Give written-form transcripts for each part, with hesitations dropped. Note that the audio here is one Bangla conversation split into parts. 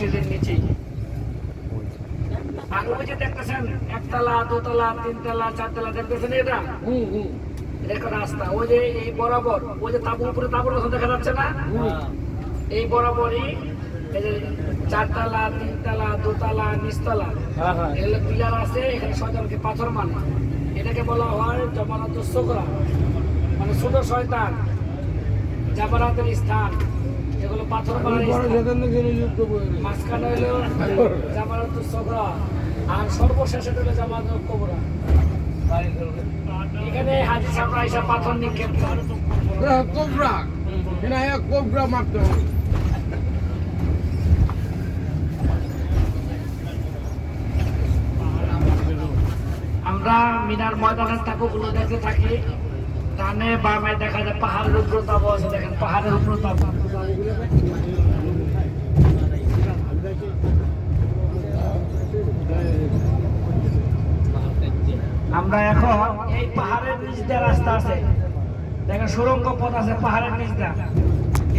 মসজিদের নিচেই। আর ওই যে দেখতেছেন একতলা, দোতলা, তিনতলা, চারতলা দেখতেছেন এটা একটা রাস্তা। ওই যে এই বরাবর ওই যে তাবু উপরে তাবুর মতো দেখা যাচ্ছে না, এই বরাবরই এই যে চারতলা, তিনতলা, দোতলা, নিচতলা এগুলো পিলার আছে। এখানে শয়তানকে পাথর মানে, এটাকে বলা হয় জামারাতুস সুগরা, মানে ছোট শয়তান, জামারাতের স্থান। এগুলো পাথর মারার মাঝখানে হইলো জামারাতুস সুগরা, আর সর্বশেষে হলো জামারাতুল কুবরা। এখানে হাজী সাহেবরা এসব পাথর নিক্ষেপ করে। কোবরা কোবরা মারতে হবে। আমরা মিনার ময়দানের তাবুগুলো দেখতে থাকি। ডানে বামে দেখা যায় পাহাড়ের উপর তাবু আছে, দেখেন পাহাড়ের উপর তাবু। আমরা এখন এই পাহাড়ের নিচ দিয়ে রাস্তা আছে, দেখেন সুড়ঙ্গ পথ আছে পাহাড়ের নিচ দিয়ে।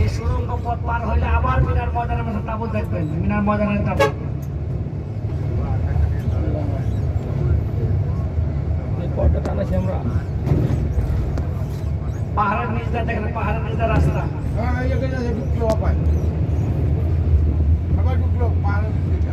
এই সুড়ঙ্গ পথ পার হইলে আবার মিনার ময়দানের মধ্যে তাবু দেখবেন, মিনার ময়দানের তাবু। পাহাড়ের নিচ দিয়ে দেখেন, পাহাড়ের নিচ দিয়ে রাস্তা। ঢুকলো আবার ঢুকলো পাহাড়ের দিকে।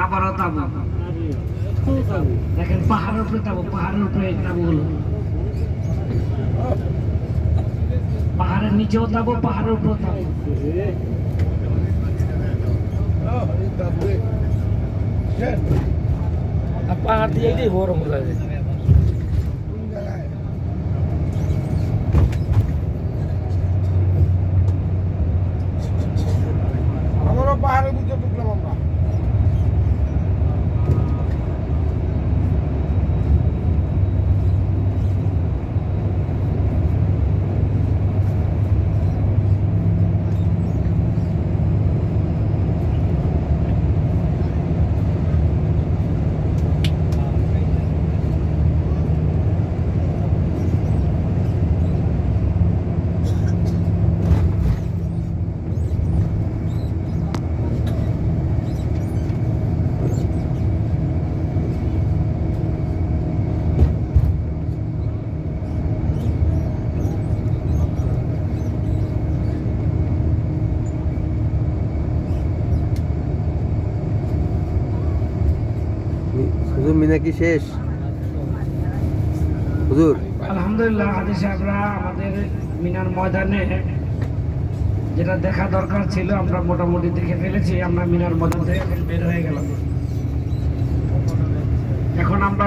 আবারও তাবু দেখেন, পাহাড়ের উপরে তাবু, পাহাড়ের উপরে তাবুগুলো। পাহাড়ের নিচেও তাবু, পাহাড়ের উপরেও তাবু। পাহাড় দিয়ে বড় লাগে। আমারও পাহাড়ের ভিতরে ঢুকলাম আমরা। হুজুর মিনা কি শেষ? হুজুর আলহামদুলিল্লাহ, হাজী সাহেবরা আমাদের মিনার ময়দানে যেটা দেখা দরকার ছিল আমরা মোটামুটি দেখে ফেলেছি। আমরা মিনার ময়দান থেকে বের হয়ে গেলাম। এখন আমরা